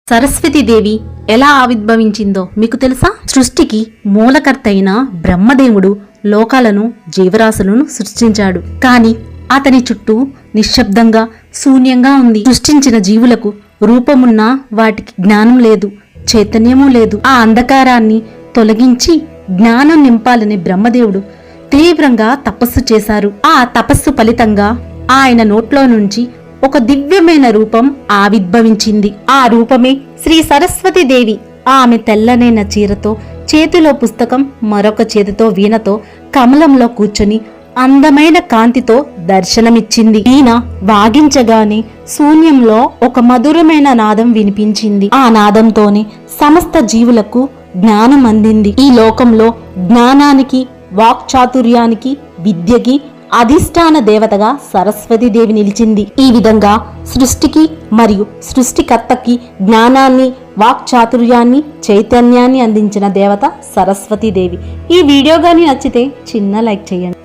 సరస్వతీదేవి ఎలా ఆవిర్భవించిందో మీకు తెలుసా? సృష్టికి మూలకర్త అయిన బ్రహ్మదేవుడు లోకాలను జీవరాశులను సృష్టించాడు. కాని అతని చుట్టూ నిశ్శబ్దంగా శూన్యంగా ఉంది. సృష్టించిన జీవులకు రూపమున్నా వాటికి జ్ఞానం లేదు, చైతన్యమూ లేదు. ఆ అంధకారాన్ని తొలగించి జ్ఞానం నింపాలని బ్రహ్మదేవుడు తీవ్రంగా తపస్సు చేశారు. ఆ తపస్సు ఫలితంగా ఆయన నోట్లో నుంచి ఒక దివ్యమైన రూపం ఆవిర్భవించింది. ఆ రూపమే శ్రీ సరస్వతీదేవి. ఆమె తెల్లనైన చీరతో, చేతిలో పుస్తకం, మరొక చేతితో వీణతో కమలంలో కూర్చొని అందమైన కాంతితో దర్శనమిచ్చింది. వీణ వాగించగానే శూన్యంలో ఒక మధురమైన నాదం వినిపించింది. ఆ నాదంతోనే సమస్త జీవులకు జ్ఞానం అందింది. ఈ లోకంలో జ్ఞానానికి, వాక్చాతుర్యానికి, విద్యకి అధిష్టాన దేవతగా సరస్వతీదేవి నిలిచింది. ఈ విధంగా సృష్టికి మరియు సృష్టికర్తకి జ్ఞానాన్ని, వాక్చాతుర్యాన్ని, చైతన్యాన్ని అందించిన దేవత సరస్వతీదేవి. ఈ వీడియో గాని నచ్చితే చిన్న లైక్ చేయండి.